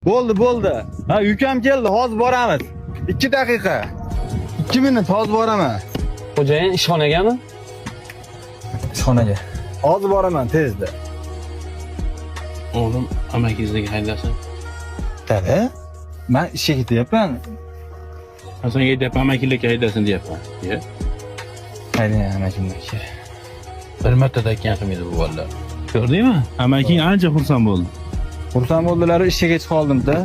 Bo'ldi. Ha, ukam keldi, hozir boramiz. 2 daqiqa. 2 minut hozir boraman. Xo'jayin ishxonagami? Ishxonaga. Hozir boraman tezda. Oğlum amakingizdagi haydasın. Dada, men ishga ketyapman. Ben sana aytyapman amakinlik haydasın deyapman. Ya. Haydi, amakinga. Bir marta aytgan qilmaydi bu bolalar. Ko'rdingmi? Amaking ancha xursand bo'ldi. Xursand bo'ldilar, ishga kech qoldim-da.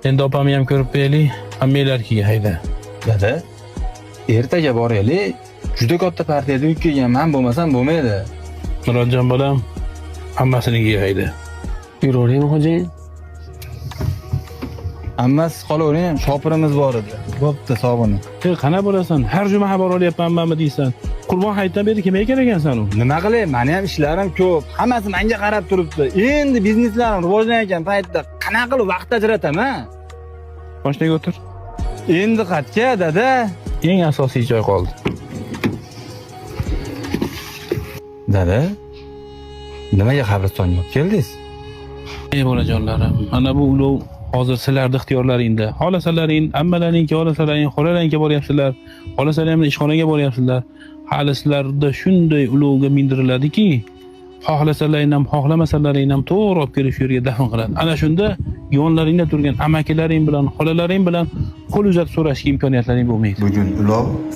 Endi opamni ham ko'rib qo'yaylik. Hammalarkiga hayda. Dada, ertaga boraylik. Juda katta partiyada yuk kelganman, bo'lmasam bo'lmaydi. Murodjon bolam hammasinikiga hayda. Yuraveraymi xo'jayin? Hammasi qolavering, shopirimiz bor edi. Bo'pti, sog'in. Qana bo'lasan? Har juma xabar olyapmanmi deysan? Qurbon hayitdan beri kimga kerak ekansan u? Nima qilay? Meni ham ishlarim ko'p. Hammasi menga qarab turibdi. Endi bizneslarim rivojlanayotgan paytda qanaqa qilib vaqt ajrataman? Boshdaga o'tir. Endi qatga, dada? Eng asosiy joy qoldi. Dada, nimaga qabristonga olib keldingiz? Ey bolajonlarim, mana bu ulov hozir sizlarning ixtiyorlaringda. Xohlasalaring, ammalaringki, xohlasalaring, xolalaringga boryapsizlar. Xohlasalaring ishxonaga boryapsizlar. Hali sizlarda shunday ulovga mindiriladiki, xohlasalaring ham, xohlamasalaring ham to'g'ri olib kelib shu yerga dafn qiladi. Ana shunda yonlaringda turgan amakilaring bilan, xolalaring bilan qo'l uzatib so'rashga imkoniyatlaring bo'lmaydi. Bugun ulov